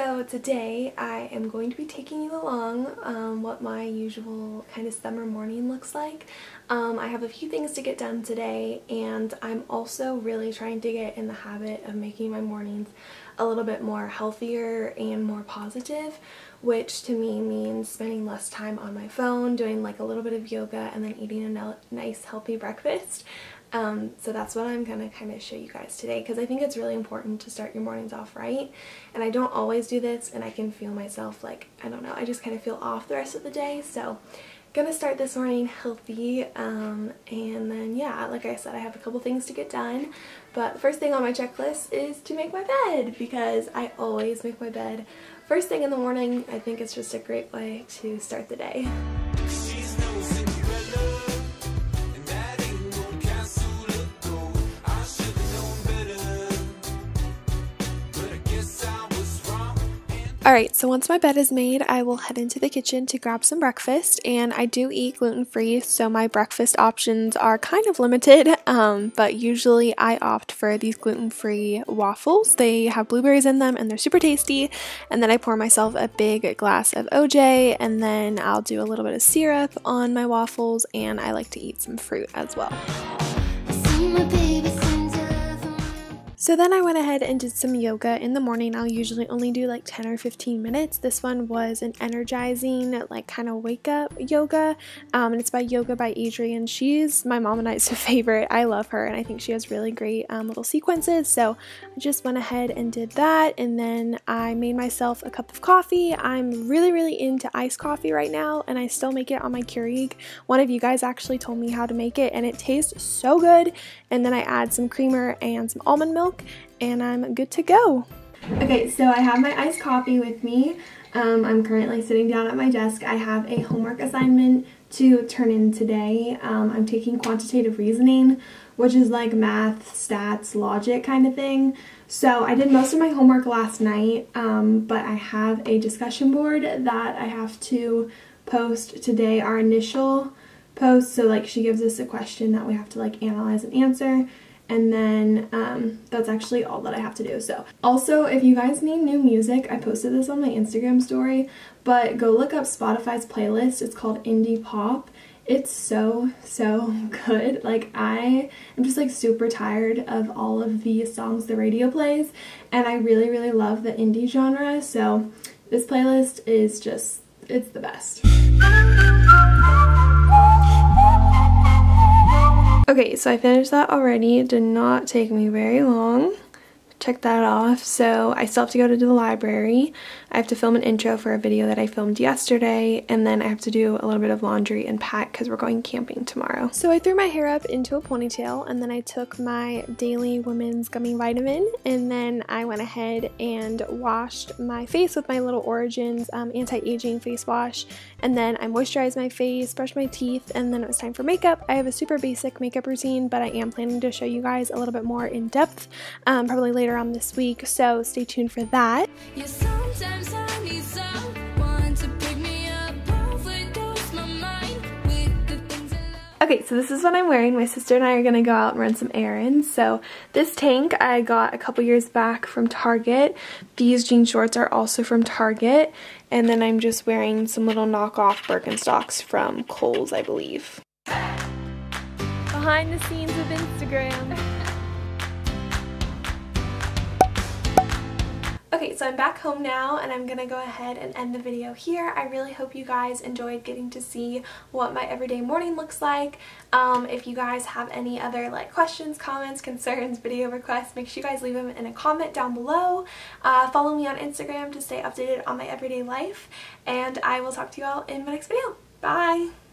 So today I am going to be taking you along what my usual kind of summer morning looks like. I have a few things to get done today, and I'm also really trying to get in the habit of making my mornings a little bit more healthier and more positive, which to me means spending less time on my phone, doing like a little bit of yoga, and then eating a nice healthy breakfast. So that's what I'm going to kind of show you guys today, because I think it's really important to start your mornings off right, and I don't always do this, and I can feel myself like, I don't know, I just kind of feel off the rest of the day. So gonna start this morning healthy, and then yeah, like I said, I have a couple things to get done, but the first thing on my checklist is to make my bed, because I always make my bed first thing in the morning. I think it's just a great way to start the day. Alright, so once my bed is made, I will head into the kitchen to grab some breakfast, and I do eat gluten-free, so my breakfast options are kind of limited, but usually I opt for these gluten-free waffles. They have blueberries in them and they're super tasty, and then I pour myself a big glass of OJ, and then I'll do a little bit of syrup on my waffles, and I like to eat some fruit as well. So then I went ahead and did some yoga in the morning. I'll usually only do like 10 or 15 minutes. This one was an energizing, like kind of wake up yoga, and it's by Yoga by Adriene. She's my mom and I's favorite. I love her, and I think she has really great little sequences. So I just went ahead and did that, and then I made myself a cup of coffee. I'm really into iced coffee right now, and I still make it on my Keurig. One of you guys actually told me how to make it, and it tastes so good. And then I add some creamer and some almond milk, and I'm good to go. Okay, so I have my iced coffee with me. I'm currently sitting down at my desk. I have a homework assignment to turn in today. I'm taking quantitative reasoning, which is like math, stats, logic kind of thing. So I did most of my homework last night, but I have a discussion board that I have to post today, our initial post. So like she gives us a question that we have to like analyze and answer, and then that's actually all that I have to do. So also, if you guys need new music, I posted this on my Instagram story, but go look up Spotify's playlist. It's called Indie Pop. It's so good. Like, I am just like super tired of all of the songs the radio plays, and I really love the indie genre. So this playlist is just, it's the best. Okay, so I finished that already. It did not take me very long. Check that off. So I still have to go to the library. I have to film an intro for a video that I filmed yesterday, and then I have to do a little bit of laundry and pack because we're going camping tomorrow. So I threw my hair up into a ponytail, and then I took my daily women's gummy vitamin, and then I went ahead and washed my face with my Little Origins anti-aging face wash, and then I moisturized my face, brushed my teeth, and then it was time for makeup. I have a super basic makeup routine, but I am planning to show you guys a little bit more in depth, probably later on this week, so stay tuned for that. Yeah, sometimes I need someone to pick me up, overdose my mind with the things I love. Okay, so this is what I'm wearing. My sister and I are gonna go out and run some errands. So this tank I got a couple years back from Target. These jean shorts are also from Target, and then I'm just wearing some little knockoff Birkenstocks from Kohl's, I believe. Behind the scenes of Instagram. Okay, so I'm back home now, and I'm gonna go ahead and end the video here. I really hope you guys enjoyed getting to see what my everyday morning looks like. If you guys have any other like questions, comments, concerns, video requests, make sure you guys leave them in a comment down below. Follow me on Instagram to stay updated on my everyday life, and I will talk to you all in my next video. Bye!